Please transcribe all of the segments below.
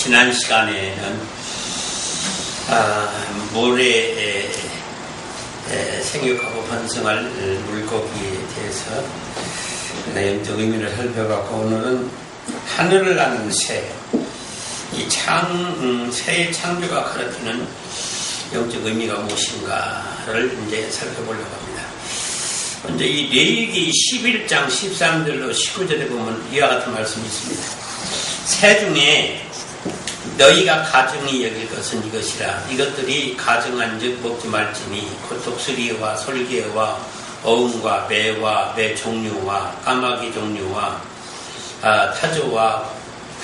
지난 시간에는 모래에 생육하고 번성할 물고기에 대해서 영적 의미를 살펴봤고, 오늘은 하늘을 나는 새, 이 새의 창조가 가르치는 영적 의미가 무엇인가를 이제 살펴보려고 합니다. 먼저 이 레위기 11장 13절로 19절에 보면 이와 같은 말씀이 있습니다. 새 중에 너희가 가증히 여길 것은 이것이라. 이것들이 가증한 즉 먹지 말지니 곧 독수리와 솔개와 어음과 매와 매 종류와 까마귀 종류와 타조와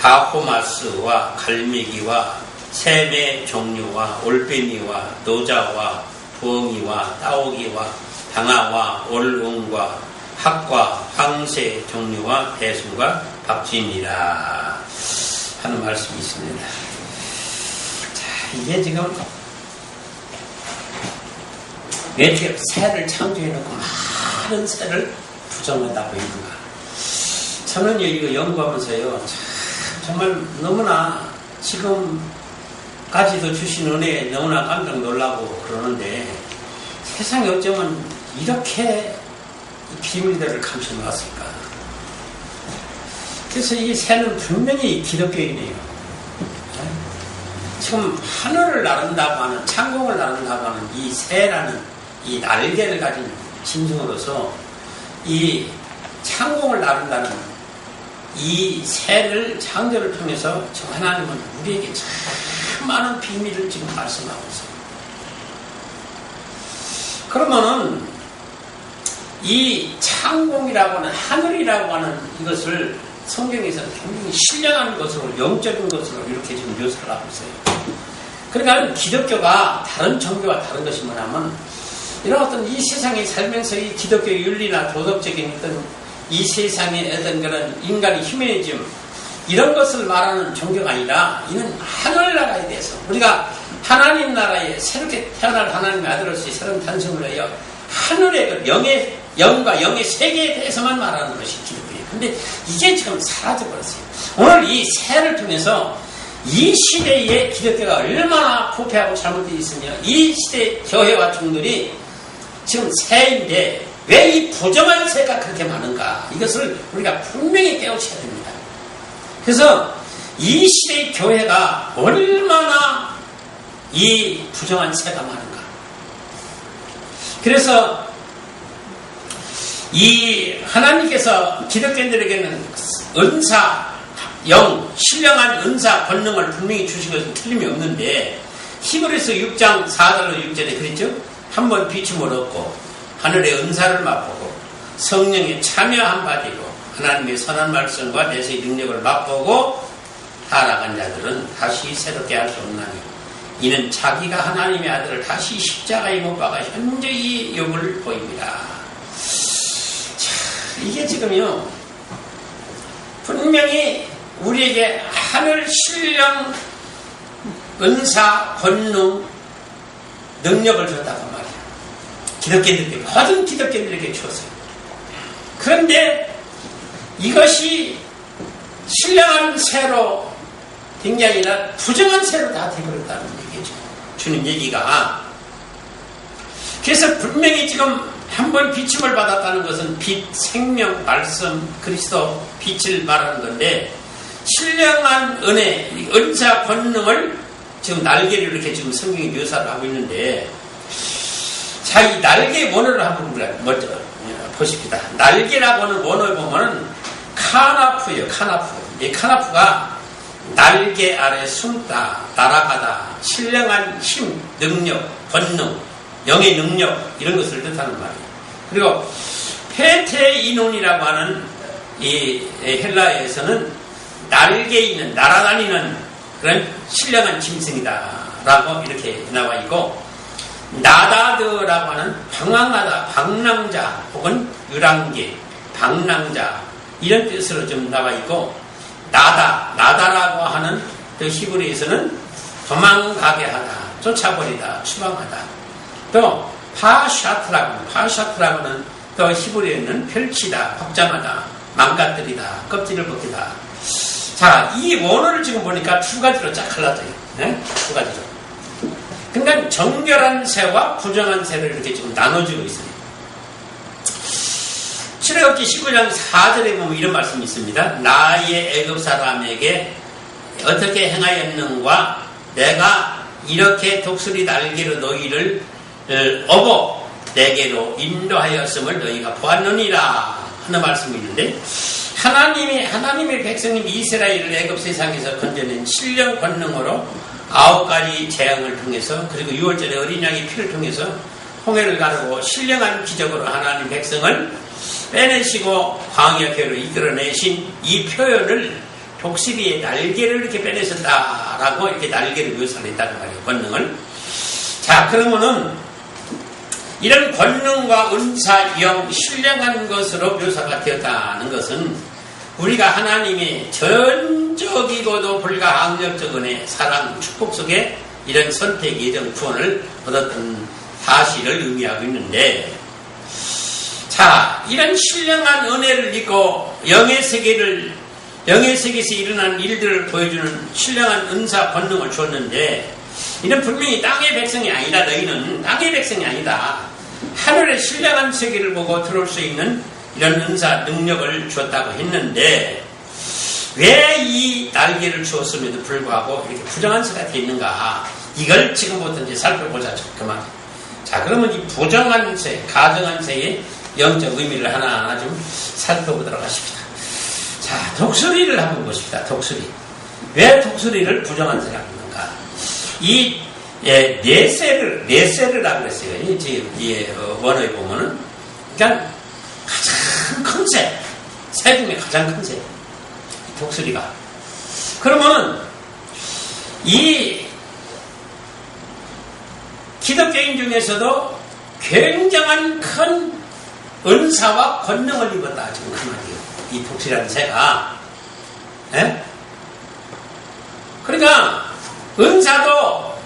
다호마스와 갈매기와 샘의 종류와 올빼미와 노자와 부엉이와 따오기와 당아와 올웅과 학과 황새 종류와 대순과 박쥐니라 하는 말씀이 있습니다. 자, 이게 지금 왜 이렇게 새를 창조해놓고 많은 새를 부정하다고 있는가? 저는 이거 연구하면서요, 정말 너무나 지금까지도 주신 은혜에 너무나 깜짝 놀라고 그러는데, 세상에 어쩌면 이렇게 비밀들을 감춰놨을까? 그래서 이 새는 분명히 기독교인이에요. 지금 하늘을 나른다고 하는, 창공을 나른다고 하는 이 새라는 이 날개를 가진 짐승으로서 이 창공을 나른다는 이 새를 창조를 통해서 저 하나님은 우리에게 참 많은 비밀을 지금 말씀하고 있어요. 그러면은 이 창공이라고 하는, 하늘이라고 하는 이것을 성경에서는 굉장히 신령한 것으로, 영적인 것으로 이렇게 지금 묘사를 하고 있어요. 그러니까 기독교가 다른 종교와 다른 것이 뭐냐면, 이런 어떤 이 세상에 살면서 이 기독교 윤리나 도덕적인 어떤 이 세상의 어떤 그런 인간의 휴머니즘, 이런 것을 말하는 종교가 아니라, 이는 하늘나라에 대해서, 우리가 하나님 나라에 새롭게 태어날 하나님의 아들로서의 새로운 탄생을 하여 하늘의 그 영과 영의 세계에 대해서만 말하는 것이 기독교예요. 근데 이게 지금 사라져버렸어요. 오늘 이 새를 통해서 이 시대에 기독교가 얼마나 부패하고 잘못되어 있으며, 이 시대 교회와 종들이 지금 새인데 왜 이 부정한 새가 그렇게 많은가? 이것을 우리가 분명히 깨우쳐야 됩니다. 그래서 이 시대의 교회가 얼마나 이 부정한 새가 많은가? 그래서 이 하나님께서 기독교인들에게는 은사, 영, 신령한 은사, 권능을 분명히 주신 것은 틀림이 없는데, 히브리서 6장 4절로 6절에 그랬죠? 한번 비춤을 얻고 하늘의 은사를 맛보고 성령에 참여한 바되고 하나님의 선한 말씀과 내세의 능력을 맛보고 타락한 자들은 다시 새롭게 할 수 없나니 이는 자기가 하나님의 아들을 다시 십자가에 못 박아 현저히 욕을 보입니다. 자, 이게 지금요, 분명히 우리에게 하늘 신령 은사, 권능, 능력을 줬다고 말이에요. 기독교인들에게, 모든 기독교인들에게 줬어요. 그런데 이것이 신령한 새로 된 게 아니라 부정한 새로 다 되어버렸다는 얘기죠. 주는 얘기가. 그래서 분명히 지금 한번 비침을 받았다는 것은 빛, 생명, 말씀, 그리스도, 빛을 말하는 건데, 신령한 은혜, 은사, 권능을 지금 날개를 이렇게 지금 성경이 묘사를 하고 있는데, 자, 이 날개의 원어를 한번 먼저 보십시다. 날개라고 하는 원어를 보면은 카나프예요, 카나프. 이 카나프가 날개 아래 숨다, 날아가다, 신령한 힘, 능력, 권능, 영의 능력, 이런 것을 뜻하는 말이에요. 그리고 페테이논이라고 하는 이 헬라어에서는 날개 있는, 날아다니는 그런 신령한 짐승이다라고 이렇게 나와 있고, 나다드라고 하는 방황하다, 방랑자 혹은 유랑기, 방랑자, 이런 뜻으로 좀 나와 있고, 나다라고 하는 그 히브리에서는 도망가게 하다, 쫓아버리다, 추방하다. 또 파샤트라고는 또 히브리에는 펼치다, 확장하다, 망가뜨리다, 껍질을 벗기다. 자, 이 원어를 지금 보니까 두 가지로 쫙 갈라져요. 네? 두 가지로. 그러니까 정결한 새와 부정한 새를 이렇게 지금 나눠지고 있습니다. 출애굽기 19장 4절에 보면 이런 말씀이 있습니다. 나의 애굽 사람에게 어떻게 행하였는가 내가 이렇게 독수리 날개로 너희를 업어 내게로 인도하였음을 너희가 보았느니라 하는 말씀이 있는데 하나님의 백성인 이스라엘을 애굽 세상에서 건져낸 신령 권능으로 9가지 재앙을 통해서 그리고 6월절에 어린 양의 피를 통해서 홍해를 가르고 신령한 기적으로 하나님 백성을 빼내시고 광야 궤로 이끌어내신 이 표현을 독수리의 날개를 이렇게 빼내셨다라고 이렇게 날개를 묘사를 했다는 말이에요. 권능을. 자, 그러면은 이런 권능과 은사, 영, 신령한 것으로 묘사가 되었다는 것은 우리가 하나님의 전적이고도 불가항력적 은혜, 사랑, 축복 속에 이런 선택, 예정, 구원을 얻었던 사실을 의미하고 있는데, 자, 이런 신령한 은혜를 입고 영의 세계에서 일어난 일들을 보여주는 신령한 은사, 권능을 주었는데, 이는 분명히 땅의 백성이 아니다. 너희는 땅의 백성이 아니다. 하늘의 신령한 세계를 보고 들어올 수 있는 이런 은사, 능력을 주었다고 했는데 왜 이 날개를 주었음에도 불구하고 이렇게 부정한 새가 되어 있는가? 이걸 지금부터 이제 살펴보자. 그만. 자, 그러면 이 부정한 새, 가정한 새의 영적 의미를 하나하나 좀 살펴보도록 하십니다. 자, 독수리를 한번 보십시다. 독수리. 왜 독수리를 부정한 새라고 하는가? 이 네세르라고 그랬어요. 원어에 보면은. 그러니까 가장 큰 새 중에 가장 큰 새. 독수리가. 그러면은, 이 기독교인 중에서도 굉장한 큰 은사와 권능을 입었다. 지금 그 말이에요. 이 독수리라는 새가. 예? 그러니까, 은사도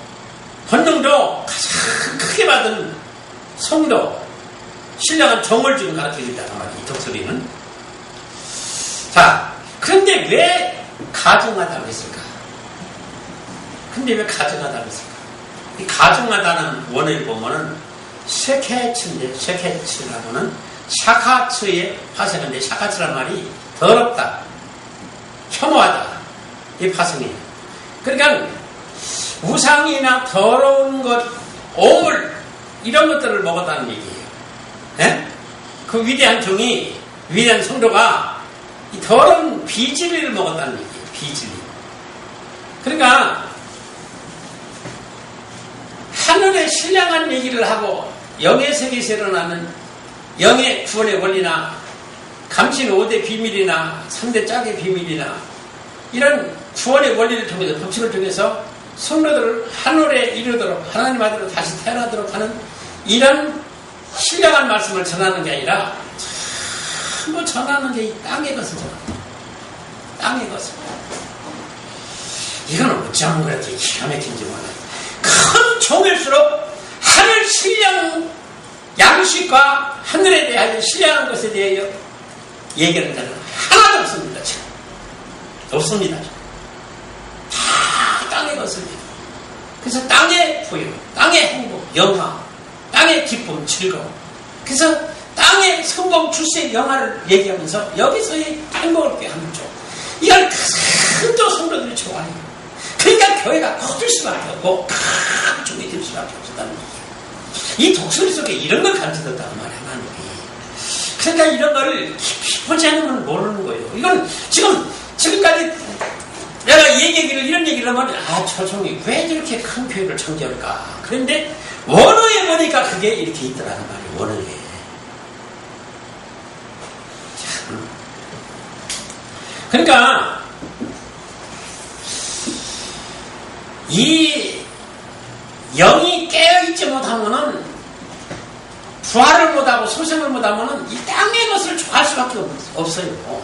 권능도 가장 크게 받은 성도, 신령한 종을 지금 가르쳐준다는 말이에요. 이 독수리는. 자, 그런데 왜 가증하다고 했을까? 근데 왜 가증하다고 했을까? 이 가증하다는 원어를 보면은 쉐케츠인데, 쉐케츠라고는 샤카츠의 파생인데, 샤카츠란 말이 더럽다, 혐오하다, 이 파생이에요. 그러니까 우상이나 더러운 것, 오물, 이런 것들을 먹었다는 얘기예요. 예? 그 위대한 종이, 위대한 성도가 이 더러운 비질리를 먹었다는 얘기예요. 비질리. 그러니까 하늘의 신령한 얘기를 하고 영의 세계에서 일어나는 영의 구원의 원리나 감신 5대 비밀이나 3대 짝의 비밀이나 이런 구원의 원리를 통해서 법칙을 통해서 성도들을 하늘에 이르도록 하나님 아들로 다시 태어나도록 하는 이런 신령한 말씀을 전하는 게 아니라 전부 전하는 게 이 땅의 것을 전한다. 땅의 것을. 이거는 어쩌면 그렇게 기가 막힌지 몰라요. 큰 종일수록 하늘 신령 양식과 하늘에 대하여 신령한 것에 대하여 얘기하는 자는 하나도 없습니다. 지금. 없습니다. 다 땅의 것을. 그래서 땅의 부유, 땅의 행복, 영화, 땅의 기쁨, 즐거움. 그래서 땅의 성공, 출세, 영화를 얘기하면서 여기서의 행복을 꾀하는 쪽. 이걸 큰 또 성도들이 좋아해요. 그러니까 교회가 커질 수밖에 없고 큰 종이 될 수밖에 없었다는 거예요. 이 독수리 속에 이런 걸 가르쳐줬다는 말이야, 하나님이. 그러니까 이런 걸 깊이 보지 않으면 모르는 거예요. 이건 지금까지 내가 이런 얘기를 하면, 저 종이 왜 저렇게 큰 교회를 창제할까? 그런데 원어에 보니까 그게 이렇게 있더라는 말이에요, 원어에. 그러니까 이 영이 깨어있지 못하면은 부활을 못하고 소생을 못하면은 이 땅의 것을 좋아할 수밖에 없어요.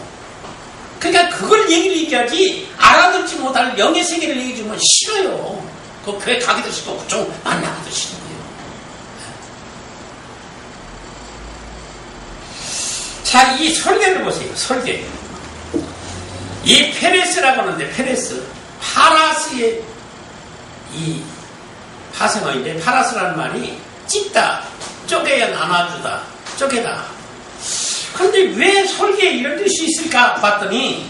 그러니까 그걸 얘기를 얘기하지 알아듣지 못할 영의 세계를 얘기해 주면 싫어요. 그 교회 가기도 싫고 좀 만나기도 싫은 거예요. 자, 이 설계를 보세요. 설계. 이 페레스라고 하는데, 페레스, 파라스의 이 파생어인데, 파라스라는 말이 찢다, 쪼개야 나눠주다, 쪼개다. 그런데 왜 설계에 이런 뜻이 있을까 봤더니,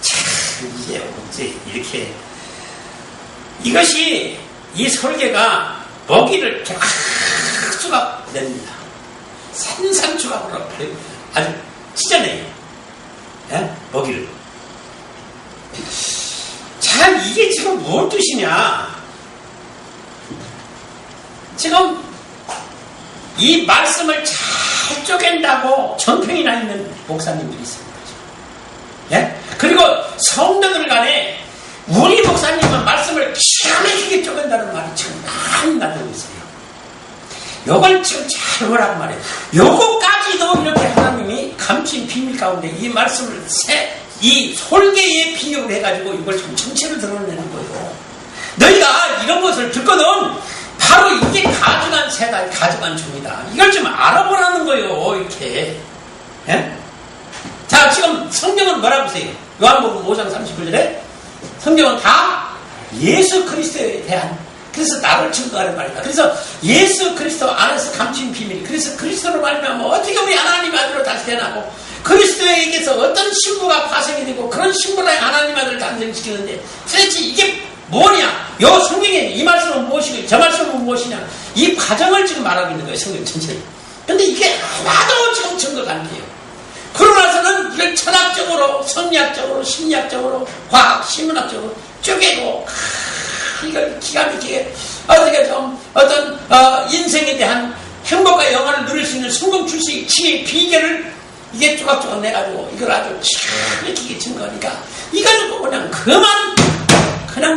참, 이게 어째 이렇게, 이것이, 이 설계가 먹이를 조각 냅니다. 산산조각으로 아주 찢어내요. 예? 먹이를. 참, 이게 지금 무슨 뜻이냐? 지금 이 말씀을 잘 쪼갠다고 전평이나 있는 목사님들이 있습니다. 예? 그리고 성도들 간에 우리 목사님은 말씀을 기가 막히게 쪼갠다는 말이 지금 많이 나오고 있어요. 요걸 지금 잘 보라고 말해요. 요거까지도 이렇게 하나님이 감춘 비밀 가운데 이 말씀을 이 솔개에 비유를 해가지고 이걸 지금 전체를 드러내는 거예요. 너희가 이런 것을 듣거든 바로 이게 가증한 세다, 가증한 종이다. 이걸 좀 알아보라는 거예요. 이렇게. 예? 자, 지금 성경은 뭐라고 써요? 요한복음 5장 39절에 성경은 다 예수 그리스도에 대한, 그래서 나를 증거하는 말이다. 그래서 예수 그리스도 안에서 감춘 비밀이, 그래서 그리스도로 말미암아 어떻게 우리 하나님 아들로 다시 태어나고 그리스도에게서 어떤 신부가 파생이 되고 그런 신부라의 하나님 아들을 탄생시키는데 도대체 이게 뭐냐? 요 성경에 이 말씀은 무엇이고 저 말씀은 무엇이냐? 이 과정을 지금 말하고 있는 거예요. 성경 전체에. 근데 이게 하나도 지금 증거가 안 돼요. 그러고 나서는 이걸 철학적으로, 성리학적으로, 심리학적으로, 과학, 신문학적으로 쪼개고 이걸 기가 막히게 어떻게 좀 어떤 인생에 대한 행복과 영화를 누릴 수 있는 성공 출시의 비결을 이게 조각조각 내가지고 이걸 아주 기가 막히게 증거하니까 이가지고 그냥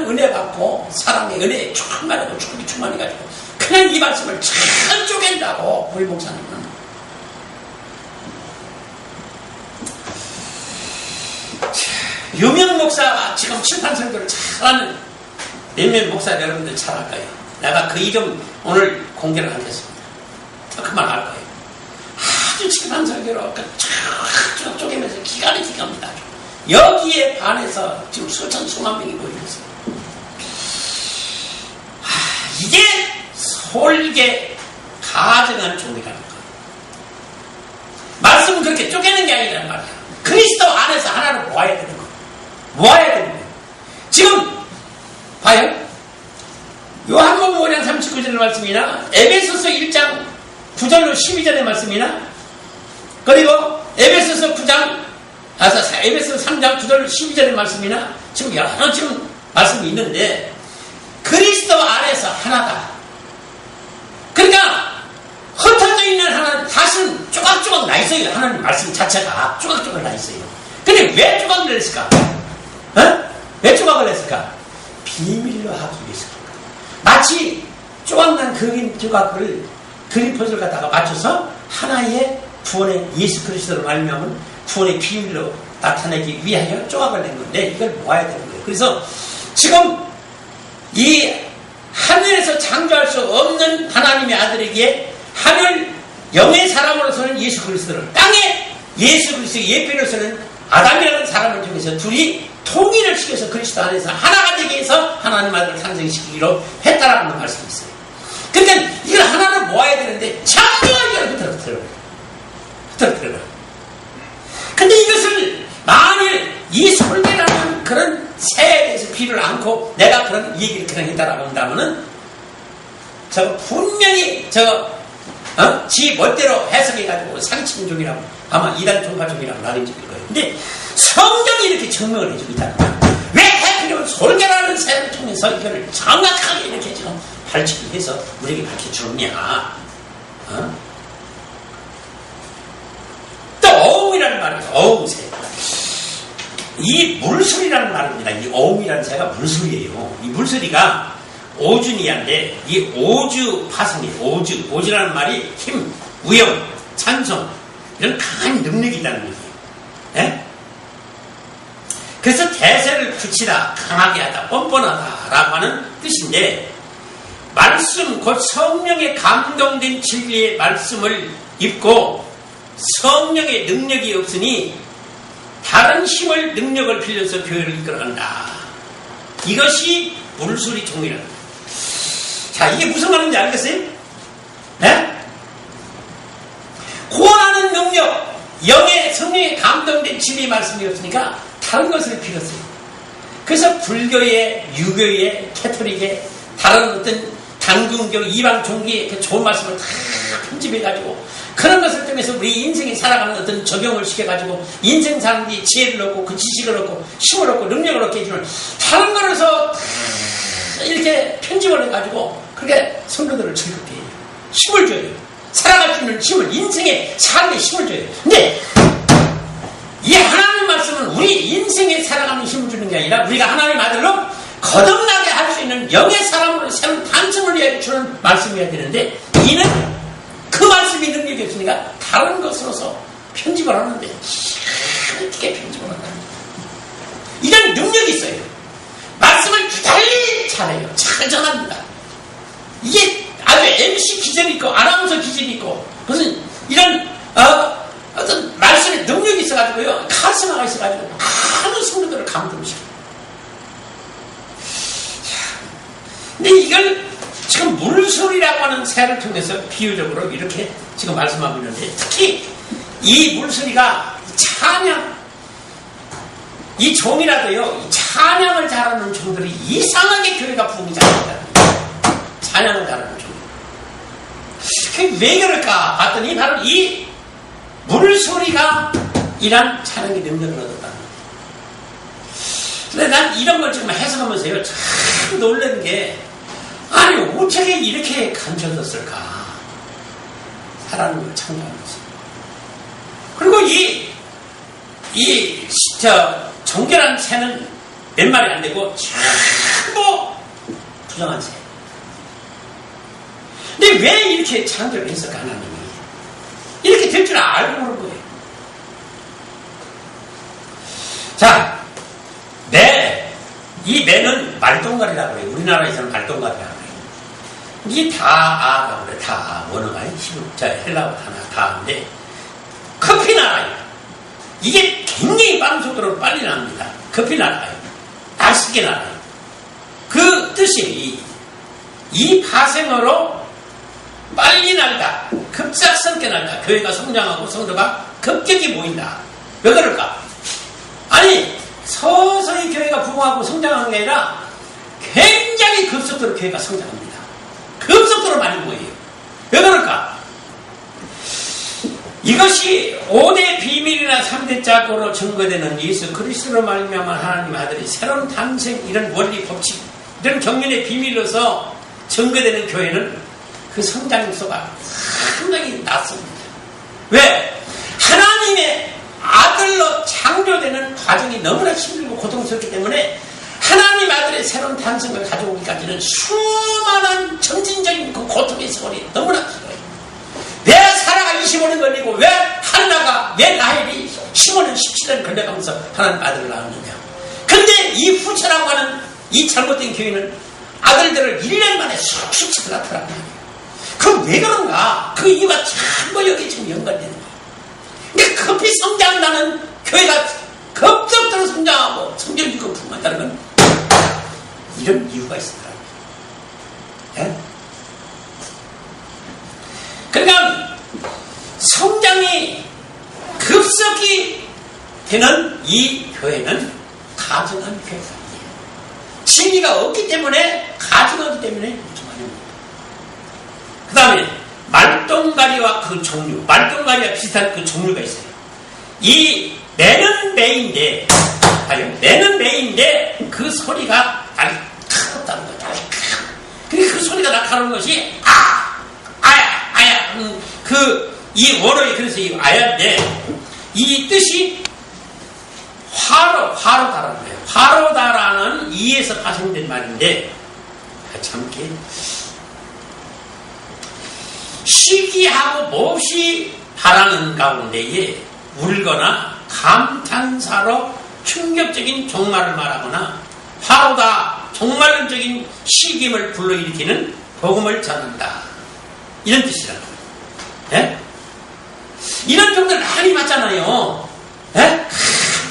은혜 받고 사랑의 은혜에 충만하고 축복이 충만해가지고 그냥 이 말씀을 잘 쪼갠다고 우리 목사님은. 유명 목사 지금 칠판 설교를 잘하는 몇몇 목사 여러분들 잘 알 거예요. 내가 그 이름 오늘 공개를 하겠습니다. 그만 알 거예요. 아주 칠판 설교로 쭉 쪼개면서 기가 막히게 합니다. 여기에 반해서 지금 수천 수만 명이 모이고 있어요. 이게 솔개 가증한 종이라는 거예요. 말씀은 그렇게 쪼개는 게 아니라는 말이야. 그리스도 안에서 하나를 모아야 되는 거예요. 모아야 되는 거예요. 지금 봐요. 요한복음 5장 39절의 말씀이나 에베소서 1장 9절로 12절의 말씀이나 그리고 에베소서 3장 9절 12절의 말씀이나 지금 여러 지금 말씀이 있는데 그리스도 안에서 하나다. 그러니까 흩어져 있는 하나는 사실은 조각조각 나 있어요. 하나님 말씀 자체가 조각조각 나 있어요. 근데 왜 조각을 냈을까? 왜 조각을 냈을까? 비밀로 하기 위해서. 마치 조각난 그림 조각을 그림포즈를 갖다가 맞춰서 하나의 구원의 예수 그리스도로 말미암은 구원의 비밀로 나타내기 위하여 조각을 낸 건데 이걸 모아야 되는 거예요. 그래서 지금 이 하늘에서 창조할 수 없는 하나님의 아들에게 하늘 영의 사람으로서는 예수 그리스도를, 땅에 예수 그리스도의 예표로서는 아담이라는 사람을 통해서 둘이 통일을 시켜서 그리스도 안에서 하나가 되게 해서 하나님 아들을 탄생시키기로 했다라는 말씀이 있어요. 그러니까 이걸 하나로 모아야 되는데 자꾸만 이걸 흩어뜨려요. 근데 이것을 만일 이 솔개라는 그런 새에 대해서 귀를 안고 내가 그런 얘기를 그냥 했다라고 한다면은 저거 분명히 지 멋대로 해석해가지고 상층종이라고 아마 이단 종파종이라고 나눠질 거예요. 근데 성경이 이렇게 증명을 해줍니다. 왜 해필이면 솔개라는 새를 통해서 이거를 정확하게 이렇게 지금 발칙을 해서 우리에게 밝혀주느냐. 또 어음이라는 말이에요. 어음새. 이 물소리라는 말입니다. 이 어음이라는 새가 물소리예요. 이 물소리가 오주니아인데 이 오주 파성이에요. 오주라는 말이 힘, 위엄, 찬송 이런 강한 능력이 있다는 얘기예요. 네? 그래서 대세를 굳히다, 강하게 하다, 뻔뻔하다라고 하는 뜻인데 말씀, 곧 성령의 감동된 진리의 말씀을 입고 성령의 능력이 없으니 다른 힘을, 능력을 빌려서 교회를 이끌어간다. 이것이 물수리 종이랍니다. 자, 이게 무슨 말인지 알겠어요? 네? 구원하는 능력, 영의 성령에 감동된 진리의 말씀이 없으니까 다른 것을 빌었어요. 그래서 불교의, 유교의, 캐토릭의, 다른 어떤 단군교, 이방 종교의 그 좋은 말씀을 다 편집해가지고 그런 것을 통해서 우리 인생에 살아가는 어떤 적용을 시켜가지고 인생 사람들이 지혜를 얻고 그 지식을 얻고 힘을 얻고 능력을 얻게 해주는 다른 거로서 이렇게 편집을 해가지고 그렇게 성도들을 즐겁게 해요. 힘을 줘요. 살아갈 수 있는 힘을, 인생의 삶의 힘을 줘요. 근데 이 하나님 말씀은 우리 인생에 살아가는 힘을 주는 게 아니라 우리가 하나님 아들로 거듭나게 할 수 있는 영의 사람으로 새로운 단성을 위해 주는 말씀이어야 되는데 이는 그 말씀이 능력이 없으니까 다른 것으로서 편집을 하는데 어떻게 편집을 한다. 이런 능력이 있어요. 말씀을 유달리 잘해요. 잘 전합니다. 이게 아주 MC 기질이 있고 아나운서 기질이 있고 무슨 이런 어떤 말씀에 능력이 있어가지고요. 카리스마가 있어가지고 많은 성도들을 감동시켜요. 근데 이걸 지금 물소리라고 하는 새를 통해서 비유적으로 이렇게 지금 말씀하고 있는데 특히 이 물소리가 찬양, 이 종이라도요, 찬양을 잘하는 종들이 이상하게 교회가 부흥이 잘합니다. 찬양을 잘하는 종. 그게 왜 그럴까 봤더니 바로 이 물소리가 이란 찬양의 능력을 얻었다. 근데 난 이런 걸 지금 해석하면서요, 참 놀란 게, 아니, 어떻게 이렇게 감춰졌을까? 사람을 창조하면서. 그리고 정결한 새는 몇 마리 안 되고, 전부 부정한 새. 근데 왜 이렇게 창조를 했을까, 하나님이? 이렇게 될 줄 알고 그런 거예요. 자, 이 매는 말똥갈이라고 해요. 우리나라에서는 말똥갈이라고 해요. 이게 다아라고 그래. 다아. 원어가 헬라어 다아인데 커피 나라예요. 이게 굉장히 빠른 속도로 빨리 납니다. 커피 나라예요. 날씨게 나라예요. 그 뜻이 이 파생어로 빨리 날다. 급작스럽게 날다. 교회가 성장하고 성도가 급격히 모인다. 왜 그럴까? 아니 서서히 교회가 부흥하고 성장하는 게 아니라 굉장히 급속도로 교회가 성장합니다. 급속도로 많이 모여요. 왜 그럴까? 이것이 5대 비밀이나 3대 짝으로 증거되는 예수 그리스도로 말미암아 하나님 아들이 새로운 탄생, 이런 원리 법칙, 이런 경륜의 비밀로서 증거되는 교회는 그 성장 속도가 상당히 낮습니다. 왜? 하나님의 아들로 창조되는 과정이 너무나 힘들고 고통스럽기 때문에 하나님 아들의 새로운 탄생을 가져오기까지는 수많은 점진적인 그 고통의 세월이 너무나 길어요. 왜 사라가 25년 걸리고 왜 한나가, 왜 라헬이 15년, 17년 걸려가면서 하나님 아들을 낳았느냐. 근데 이 후처라고 하는 이 잘못된 교회는 아들들을 1년 만에 수십 낳더라는 거예요. 그럼 왜 그런가? 그 이유가 전부 여기 지금 연관되는 거예요. 그러니까 급히 성장나는 교회가 급속도로 성장하고 성경기가 부흥한다는 건 이런 이유가 있습니다. 예? 그러니까 성장이 급속히 되는 이 교회는 가증한 교회가 아니에요. 진리가 없기 때문에, 가증하기 때문에 이렇게 많이 옵니다. 그 다음에 말똥가리와 그 종류, 말똥가리와 비슷한 그 종류가 있어요. 이 매는 매인데, 매는 매인데 그 소리가 날카롭다는 거죠. 그 소리가 날카로운 것이 아야. 이 원어에 그래서 이 아야인데 이 뜻이 화로다라는 거예요. 화로다라는 이에서 파생된 말인데 참게 시기하고 몹시 바라는 가운데에 울거나 감탄사로 충격적인 종말을 말하거나 화로다 종말적인 시김을 불러일으키는 복음을 전한다. 이런 뜻이라는 거예요. 예? 이런 종들 많이 맞잖아요. 예?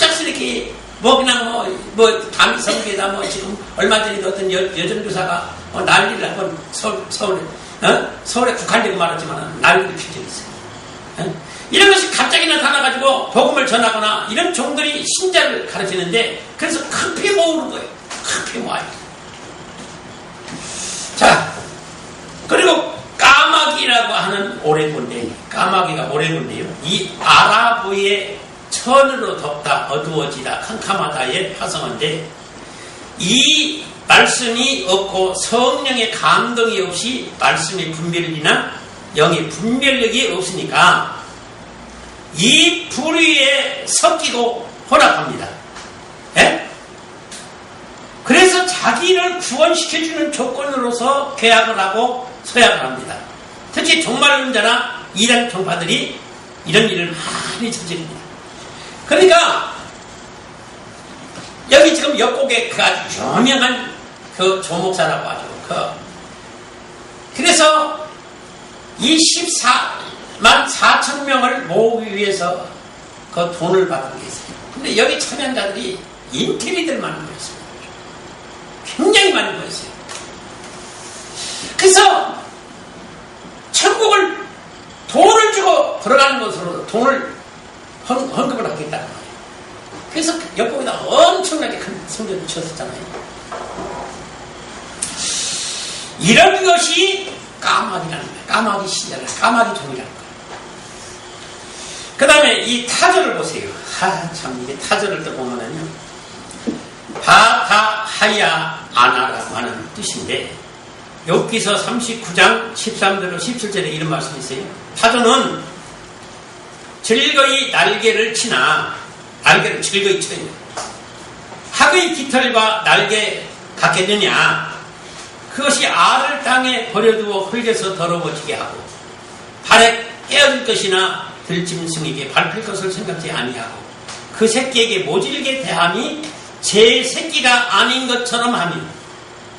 갑작스럽게 이렇게 뭐 그냥 뭐 담이 성계다 뭐 지금 얼마 전에도 어떤 여전교사가 난리를 한번 서울에 국한되고 말았지만 난리를 피우고 있어요. 이런 것이 갑자기 나타나가지고 복음을 전하거나 이런 종들이 신자를 가르치는데 그래서 급히 모으는 거예요. 급히 모아요. 자, 그리고 까마귀라고 하는 오래군데, 까마귀가 오래군데요. 이 아라브의 천으로 덥다 어두워지다 캄캄하다의 파성어인데 이 말씀이 없고 성령의 감동이 없이 말씀의 분별이나 영의 분별력이 없으니까 이 불의에 섞이고 혼합합니다. 예? 그래서 자기를 구원시켜주는 조건으로서 계약을 하고 서약을 합니다. 특히 종말론자나 이단 종파들이 이런 일을 많이 저지릅니다. 그러니까 여기 지금 옆곡에 그 아주 유명한 그 조목사라고 하죠. 그래서 이 14만 4천 명을 모으기 위해서 그 돈을 받은 게 있어요. 근데 여기 참여자들이 인테리들만 모였습니다. 굉장히 많이 모였어요. 그래서 천국을 돈을 주고 들어가는 것으로 돈을 헌금을 하겠다는 거예요. 그래서 옆쪽에다 엄청나게 큰 성전을 지었었잖아요. 이런 것이 까마귀라는 거예요. 까마귀 시대라, 까마귀 종이라는 거예요. 그 다음에 이 타절을 보세요. 참, 이게 타절을 또 보면은요. 바타하야 아나라고 하는 뜻인데, 욥기서 39장 13절로 17절에 이런 말씀이 있어요. 타조는 즐거이 날개를 치나 날개를 즐거이 쳐요. 학의 깃털과 날개 같겠느냐? 그것이 알을 땅에 버려두어 흙에서 더러워지게 하고 발에 깨어질 것이나 들짐승에게 밟힐 것을 생각지 아니하고 그 새끼에게 모질게 대함이 제 새끼가 아닌 것처럼 하며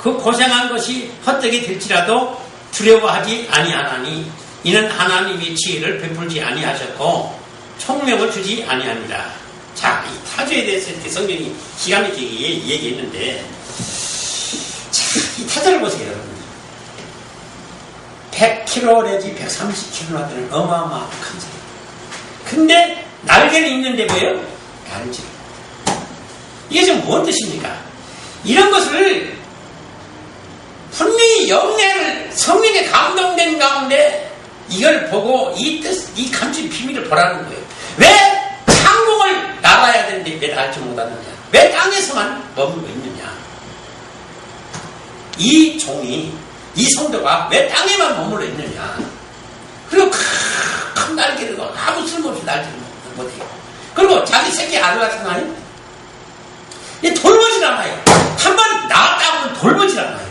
그 고생한 것이 헛되게 될지라도 두려워하지 아니하나니 이는 하나님의 지혜를 베풀지 아니하셨고 총명을 주지 아니합니다. 자, 이 타조에 대해서 이렇게 성경이 기가 막히게 얘기했는데, 자, 이 타조를 보세요, 여러분. 100km 내지 130km 되는 어마어마한 큰 새. 근데 날개는 있는데 뭐예요? 가르치. 이게 지금 뭔 뜻입니까? 이런 것을 분명히 영내를 성령에 감동된 가운데 이걸 보고 이 뜻, 이 감추인 비밀을 보라는 거예요. 왜 창공을 날아야 되는데 왜 날지 못하느냐? 왜 땅에서만 머물고 있느냐? 이 종이, 이 성도가 왜 땅에만 머물러 있느냐? 그리고 큰 날개를 아무 쓸모없이 날지 못해요. 그리고 자기 새끼 알을 같은 거 돌보질 않아요. 한 번 나왔다고는 돌보질 않아요.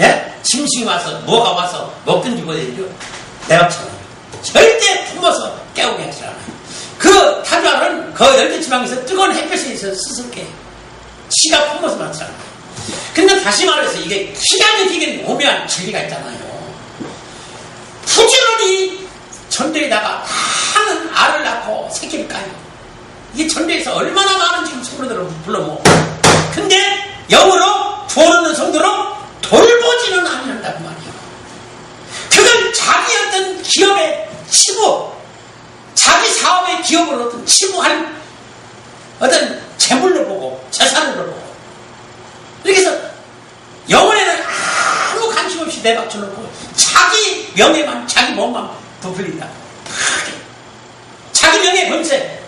예? 짐승이 와서, 뭐가 와서 먹든지 뭐든지 내박쳐요. 절대 품어서 깨우게 하지 않아요. 그 타조알은 그 열대지방에서 뜨거운 햇볕에 있어서 스스럽게 지가 품어서 낳지 않아요. 근데 다시 말해서 이게 기가 막히게 오묘한 진리가 있잖아요. 부지런히 전대에다가 많은 알을 낳고 새끼를 까요. 이게 전대에서 얼마나 많은 지금 성도들을 불러모으고 근데 영으로 부어놓는 성도로 돌보지는 아니한다고 말이에요. 그건 자기 어떤 기업의 치부, 자기 사업의 기업을 어떤 치부할 어떤 재물로 보고 재산으로 보고 이렇게 해서 영혼에는 아무 관심 없이 내박쳐놓고 자기 명예만, 자기 몸만 부풀린다. 자기 명예 번세,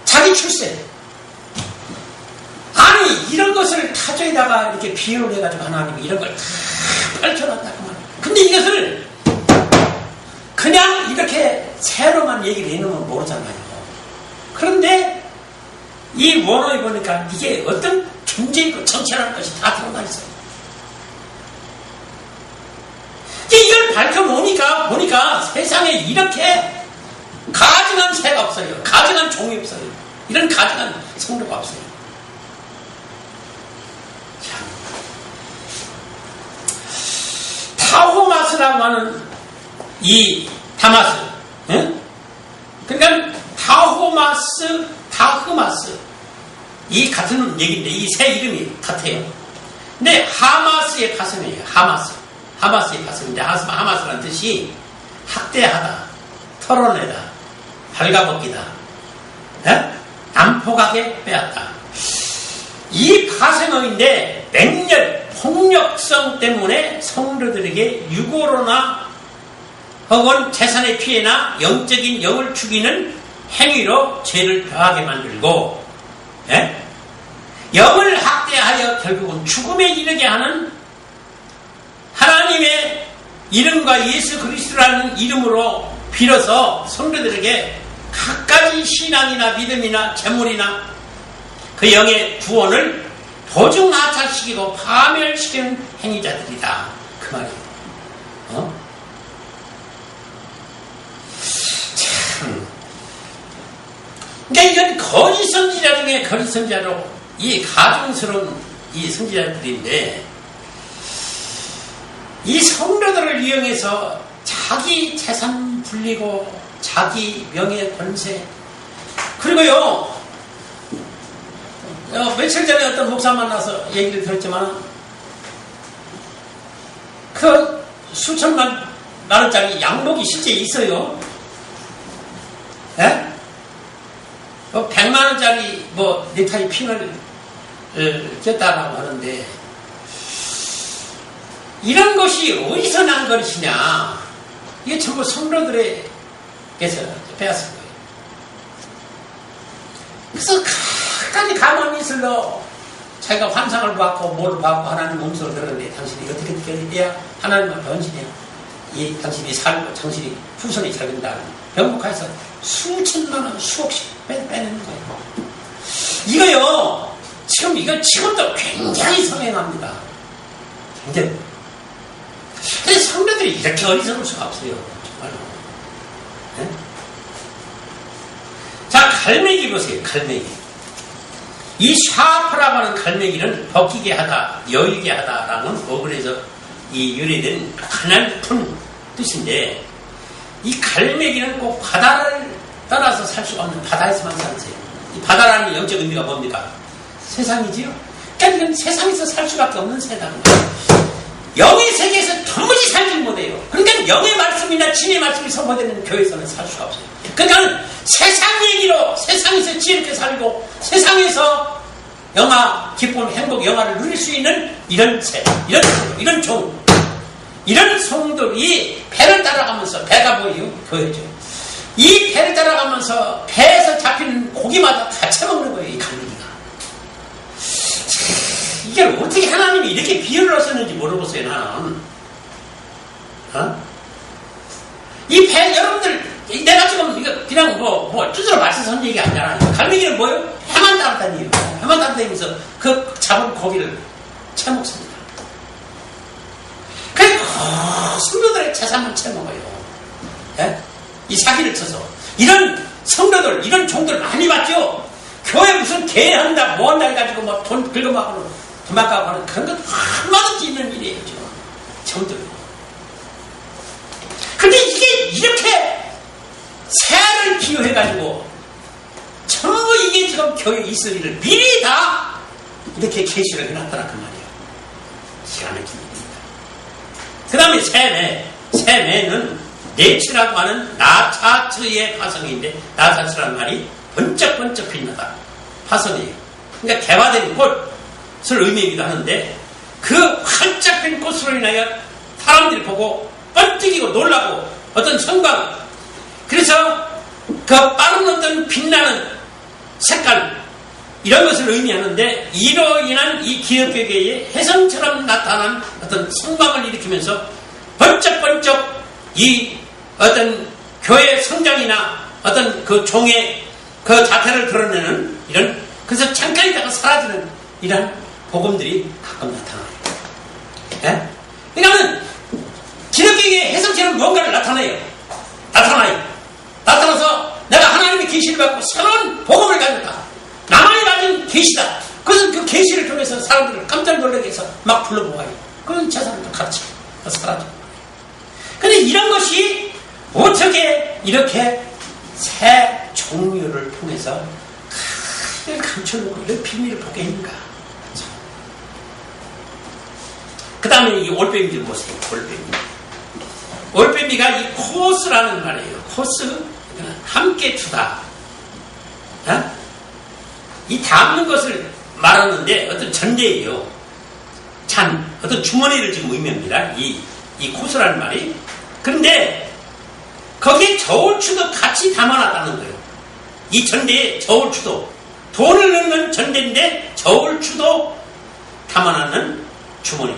자기 출세. 아니 이런 것을 타조에다가 이렇게 비유를 해가지고 하나님이 이런 걸 다 펼쳐놨다고 말이에요. 근데 이것을 그냥 이렇게 새로만 얘기를 해놓으면 모르잖아요. 그런데 이 원어에 보니까 이게 어떤 존재이고 정체라는 것이 다 드러나 있어요. 이걸 보니까 세상에 이렇게 가증한 새가 없어요. 가증한 종이 없어요. 이런 가증한 성도가 없어요. 타호마스라고 하는 이 다마스, 그러니까 타호마스, 타흐마스, 이 같은 얘기인데 이 새 이름이 같아요. 근데 하마스의 가슴이에요. 하마스의 가슴인데 하마스라는 뜻이 학대하다, 털어내다, 발가벗기다, 난폭하게 빼앗다. 이 가슴어인데 맹렬 폭력성 때문에 성도들에게 유고로나 혹은 재산의 피해나 영적인 영을 죽이는 행위로 죄를 더하게 만들고 영을 학대하여 결국은 죽음에 이르게 하는 하나님의 이름과 예수 그리스도라는 이름으로 빌어서 성도들에게 갖가지 신앙이나 믿음이나 재물이나 그 영의 구원을 도중하차시키고 파멸시키는 행위자들이다. 그 말이에요. 참. 그러니까 이건 거짓 선지자 중에 거짓 선지자로 이 가증스러운 이 선지자들인데 이 성도들을 이용해서 자기 재산 불리고 자기 명예 권세 그리고요 며칠 전에 어떤 목사 만나서 얘기를 들었지만 그 수천만 원짜리 양복이 실제 있어요. 예? 100만 원짜리 넥타이 핀을 꼈다라고 하는데 이런 것이 어디서 난 것이냐? 이게 전부 성도들에게서 빼앗은 거예요. 그래서 끝까지 가만히 있을러 자기가 환상을 받고 뭘 받고 하나님 몸소리 들었는데 당신이 어떻게 해야 하나님만 변신해요? 당신이 살고 당신이 후손이 잘 된다. 병목해서 수천만 원, 수억씩 빼내는 거예요. 이거요, 지금도 굉장히 성행합니다. 굉장히. 근데 성도들이 이렇게 어리석을 수가 없어요. 정말로. 네? 자, 갈매기 보세요, 갈매기. 이 샤프라고 하는 갈매기는 벗기게 하다, 여유게 하다라는 어근에서 이 유래된 가장 큰 뜻인데, 이 갈매기는 꼭 바다를 떠나서 살 수가 없는 바다에서만 살세요. 이 바다라는 영적 의미가 뭡니까? 세상이지요? 그러니까 이건 세상에서 살 수밖에 없는 세상인 거예요. 영의 세계에서 도무지 살지 못해요. 그러니까 영의 말씀이나 진의 말씀이 선포되는 교회에서는 살 수가 없어요. 그러니까 세상 얘기로 세상에서 지혜롭게 살고 세상에서 영화, 기쁨, 행복, 영화를 누릴 수 있는 이런 이런 종, 이런 성들이 배를 따라가면서 배가 보여요. 교회죠. 이 배를 따라가면서 배에서 잡히는 고기마다 다 채먹는 거예요. 이 갈매기가. 이게 어떻게 하나님이 이렇게 비유를 하셨는지 물어보세요. 나는. 이 배, 여러분들, 내가 지금 이거 그냥 두드러 맞춰서 한 얘기 아니잖아. 갈매기는 뭐예요? 해만 따라다니요. 해만 따라다니면서 그 잡은 고기를 채먹습니다. 그래서 성도들의 재산을 채먹어요. 예? 이 사기를 쳐서. 이런 성도들, 이런 종들 많이 봤죠? 교회 무슨 개한다, 뭐한다 해가지고 돈 긁어먹고 도망가고 하는 그런 건 얼마든지 있는 일이에요, 지금. 정들. 근데 이게 이렇게 새를 비유해가지고 전부 이게 지금 교회에 있을 일을 미리 다 이렇게 계시를 해놨더라, 그 말이에요. 기가 막힌 일입니다. 그 다음에 새매는 네츠라고 하는 나차츠의 화성인데, 나차츠라는 말이 번쩍번쩍 빛나다. 화성이에요. 그러니까 개화된 꽃을 의미하기도 하는데, 그 활짝 핀 꽃으로 인하여 사람들이 보고 번뜩이고 놀라고 어떤 성광, 그래서 그 빠른 어떤 빛나는 색깔, 이런 것을 의미하는데, 이로 인한 이 기독교계의 혜성처럼 나타난 어떤 성광을 일으키면서 번쩍번쩍 이 어떤 교회 성장이나 어떤 그 종의 그 자태를 드러내는 이런, 그래서 잠깐 있다가 사라지는 이런 복음들이 가끔 나타나요. 예? 그러니까는 기독교의 혜성처럼 뭔가를 나타나요. 나타나서 내가 하나님의 계시를 받고 새로운 복음을 가졌다. 나만이 가진 계시다. 그래서 그 계시를 통해서 사람들을 깜짝 놀라게 해서 막 불러모아요. 그런 재산을 또 가르쳐 사라져. 근데 이런 것이 어떻게 이렇게 새 종류를 통해서 차례를 감춰놓고 이런 비밀을 보게 했는가. 그 다음에 이 올빼미들 보세요. 올빼미가 이 코스라는 말이에요. 코스, 함께 주다. 어? 이 담는 것을 말하는데 어떤 전제예요. 어떤 주머니를 지금 의미합니다. 이 코스라는 말이. 그런데 거기에 저울추도 같이 담아놨다는 거예요. 이 전제에 저울추도. 돈을 넣는 전제인데 저울추도 담아놨는 주머니로.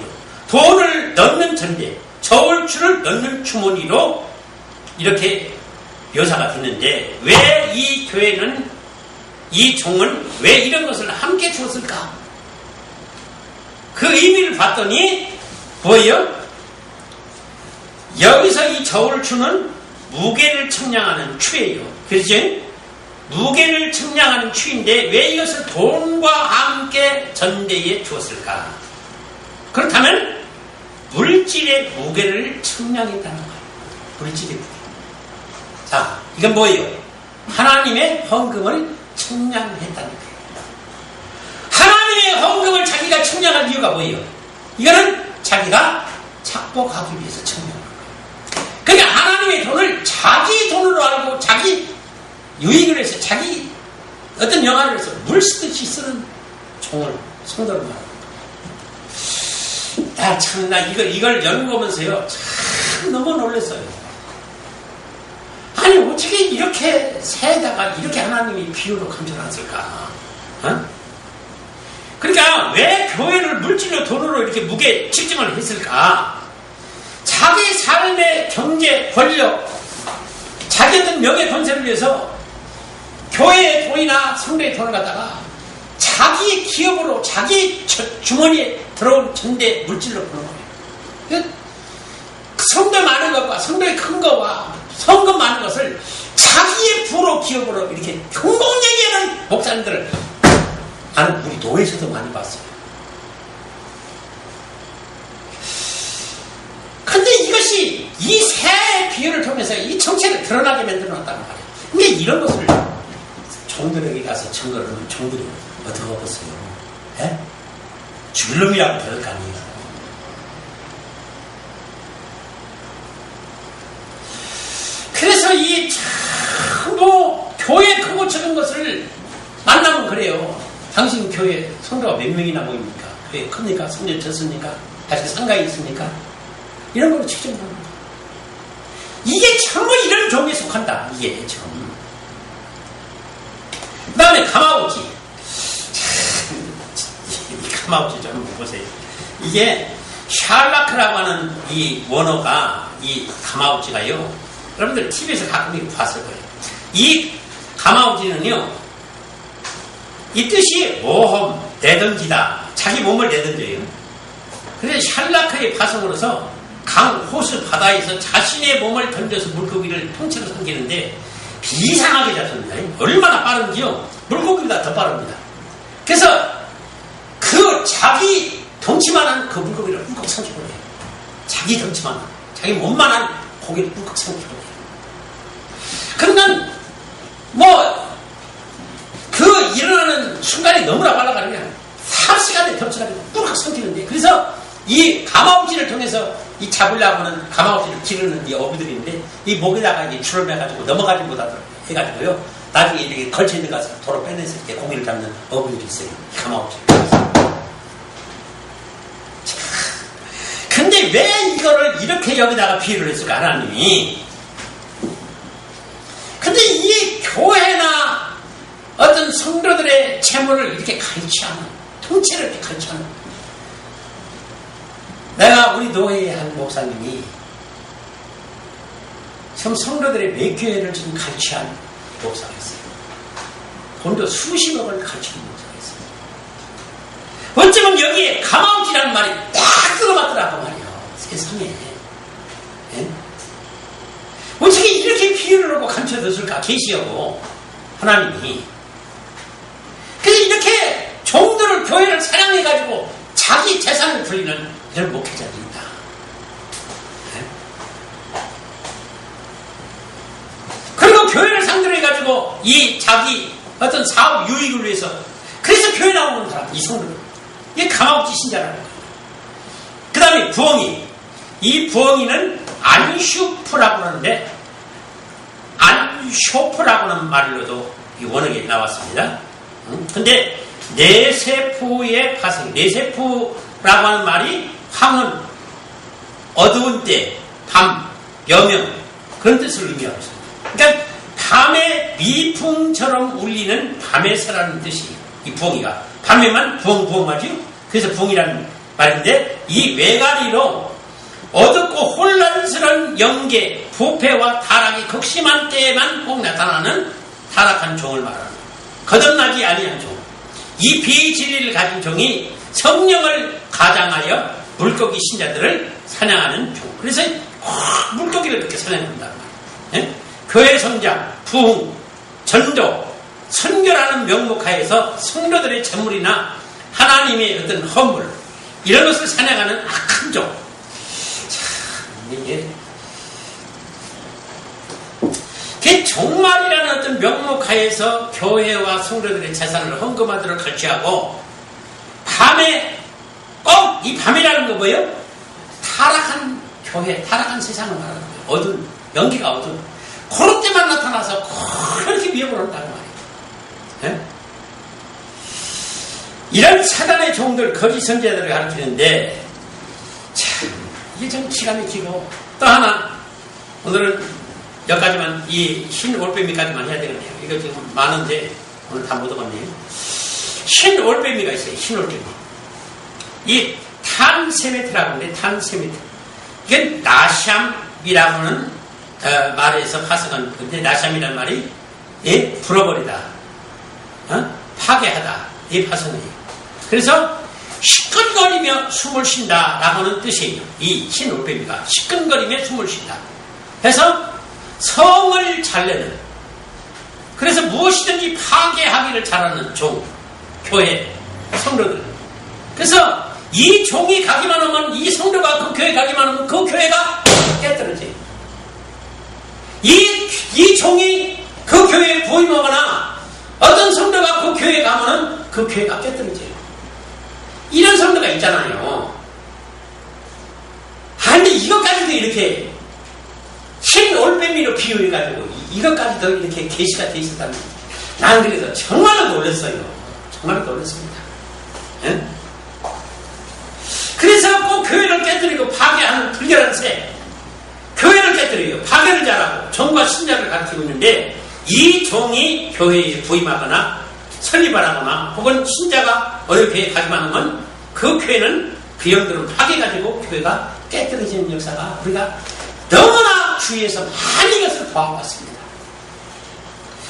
돈을 넣는 전제, 저울추를 넣는 주머니로 이렇게 묘사가 됐는데 왜 이 교회는 이 종은 왜 이런 것을 함께 주었을까? 그 의미를 봤더니 뭐예요? 여기서 이 저울추는 무게를 측량하는 추예요. 그렇죠? 무게를 측량하는 추인데 왜 이것을 돈과 함께 전대에 주었을까? 그렇다면 물질의 무게를 측량했다는 거예요. 물질의 무게. 자, 이건 뭐예요? 하나님의 헌금을 측량했다는 거예요. 하나님의 헌금을 자기가 측량할 이유가 뭐예요? 이거는 자기가 착복하기 위해서 측량한 거예요. 그러니까 하나님의 돈을 자기 돈으로 알고 자기 유익을 해서 자기 어떤 영화를 해서 물 쓰듯이 쓰는 종을 성도를 말합니다. 참나 이걸 연구하면서요 참 너무 놀랐어요. 아니 어떻게 이렇게 새에다가 이렇게 하나님이 비유로 감춰놨을까? 어? 그러니까 왜 교회를 물질로 돈으로 이렇게 무게 측정을 했을까? 자기 삶의 경제 권력, 자기 어떤 명예 건설을 위해서 교회의 돈이나 성도의 돈을 갖다가 자기 기업으로 자기 주머니에 들어온 전대 물질로 보는 거예요. 성도 많은 것과 성도의 큰 거와 성금 많은 것을 자기의 부로 기업으로 이렇게 흉공 얘기하는 목사님들을 나는 우리 노예에서도 많이 봤어요. 근데 이것이 이 새 비유를 통해서 이 정체를 드러나게 만들어 놨다는 말이에요. 근데 이런 것을 종들에게 가서 증거를 하면 종들이 어떻게 하겠어요? 예? 죽을 놈이라고 그럴 거 아니에요. 그래서 이 참 교회 크고 작은 것을 만나면 그래요. 당신 교회 성도가 몇 명이나 모입니까? 교회 큽니까? 성전 졌습니까? 아직 상가에 있습니까? 이런 걸로 측정합니다. 이게 전부 이런 종에 속한다. 이게 참. 그 다음에 가마우지. 이 가마우지 좀 한번 보세요. 이게 샬라크라고 하는 이 원어가 이 가마우지가요. 여러분들 TV에서 가끔 이거 봤을 거예요. 이 가마우지는요. 이 뜻이 모험, 내던지다. 자기 몸을 내던져요. 그래서 샬라크의 파송으로서 강, 호수, 바다에서 자신의 몸을 던져서 물고기를 통째로 삼키는데 비상하게 잡습니다. 얼마나 빠른지요? 물고기보다 더 빠릅니다. 그래서 그 자기 덩치만한 그 물고기를 꿀꺽 삼켜버려요. 자기 덩치만한, 자기 몸만한 고기를 꿀꺽 삼켜버려요. 그러면 그 일어나는 순간이 너무나 빨라가니까 4시간에 덩치가지고 꿀꺽 삼키는데 그래서 이 가마우지를 통해서 이 잡으려고 하는 가마우지를 기르는 이 어부들인데 이 목에다가 이제 줄을 매가지고 넘어가지 못하도록 해가지고요. 나중에 이렇게 걸쳐있는 가서 도로 빼냈을 때 고기를 잡는 어부들이 있어요. 가마우지. 근데 왜 이거를 이렇게 여기다가 비유를 했을까, 하나님이? 근데 이 교회나 어떤 성도들의 재물을 이렇게 가르치하는, 통째로 이렇게 가르치하는, 내가 우리 노예의 한 목사님이 지금 성도들의 몇 교회를 지금 가르치한 목사가 있어요. 돈도 수십억을 가르치는 목사가 있어요. 어쩌면 여기에 가마우지라는 말이 딱 들어맞더라고 말이에요. 세상에. 예? 어떻게 이렇게 비유를 하고 감춰뒀을까? 계시하고 하나님이. 그래서 이렇게 종들을 교회를 사랑해가지고 자기 재산을 불리는 이런 목회자들이 있다. 네? 그리고 교회를 상대로 해가지고 이 자기 어떤 사업 유익을 위해서. 그래서 교회 나오는 사람, 이 성도들. 이게 가마없이 신자라는 거예요. 그 다음에 부엉이. 이 부엉이는 안슈프라고 하는데, 안쇼프라고 하는 말로도 이 원어에 나왔습니다. 근데 내세포의 파생, 내세포라고 하는 말이 황혼, 어두운 때, 밤, 여명, 그런 뜻을 의미하고 있습니다. 그러니까 밤에 미풍처럼 울리는 밤의 새라는 뜻이 이 부엉이가. 밤에만 부엉부엉하죠. 그래서 부엉이라는 말인데, 이 외가리로 어둡고 혼란스러운 영계, 부패와 타락이 극심한 때에만 꼭 나타나는 타락한 종을 말합니다. 거듭나지 아니한 종. 이 비진리를 가진 종이 성령을 가장하여 물고기 신자들을 사냥하는 종. 그래서 물고기를 그렇게 사냥한단 말이에요. 예? 교회 성장, 부흥, 전도, 선교라는 명목하에서 성도들의 재물이나 하나님의 어떤 허물, 이런 것을 사냥하는 악한 종. 참, 이게 종말이라는 어떤 명목하에서 교회와 성도들의 재산을 헌금하도록 갈취하고, 밤에 꼭 이 밤이라는 거 뭐예요? 타락한 교회, 타락한 세상을 말하는 거예요. 어두운, 연기가 어두운. 그럴 때만 나타나서 그렇게 위협을 한다는 말이에요. 네? 이런 사단의 종들, 거짓 선지자들을 가르치는데, 참, 이게 좀 기가 막히고, 또 하나, 오늘은 여기까지만, 이 흰 올빼미까지만 해야 되겠네요. 이거 지금 많은데, 오늘 다 못 얻었네요. 흰 올빼미가 있어요, 흰 올빼미. 이 탄세메트라고 하는데, 탄세메트. 이건 나샴이라고 하는 말에서 파생한 건데, 나샴이라는 말이, 예, 불어버리다, 파괴하다, 이 파생이에요. 그래서, 시끈거리며 숨을 쉰다라고 하는 뜻이에요. 이 흰 올빼미가. 시끈거리며 숨을 쉰다. 그래서, 성을 잘 내는, 그래서 무엇이든지 파괴하기를 잘하는 종, 교회, 성도들. 그래서 이 종이 가기만 하면, 이 성도가 그 교회 가기만 하면 그 교회가 깨뜨려져요. 이 종이 그 교회에 부임하거나 어떤 성도가 그 교회에 가면은 그 교회가 깨뜨려져요. 이런 성도가 있잖아요. 근데 이것까지도 이렇게 흰 올빼미로 비유해가지고 이것까지도 이렇게 계시가 돼 있었다는 거예요. 난 그래서 정말로 놀랐어요. 정말로 놀랐습니다. 예? 그래서 꼭 교회를 깨뜨리고 파괴하는 불결한 새, 교회를 깨뜨리고 파괴를 잘하고 종과 신자를 가르치고 있는데, 이 종이 교회에 부임하거나 설립을 하거나 혹은 신자가 어느 교회에 가기만 하면 그 교회는 그 영들은 파괴가지고 교회가 깨뜨려지는 역사가 우리가 너무나 주위에서 많이 것을 보아왔습니다.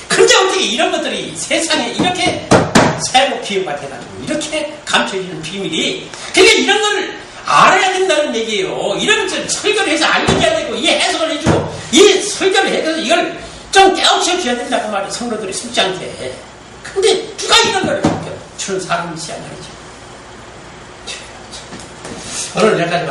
근데 어떻게 이런 것들이 세상에 이렇게 새로 비유가 돼가지고 이렇게 감춰지는 비밀이, 그러니까 이런 걸 알아야 된다는 얘기예요. 이런 것을 설교를 해서 알려줘야 되고, 이 해석을 해주고, 이 설교를 해서 이걸 좀 깨우쳐줘야 된다고 말이에요. 성도들이 숨지 않게. 근데 누가 이런 걸 주는 사람이 있어야 말이죠. 오늘 여기까지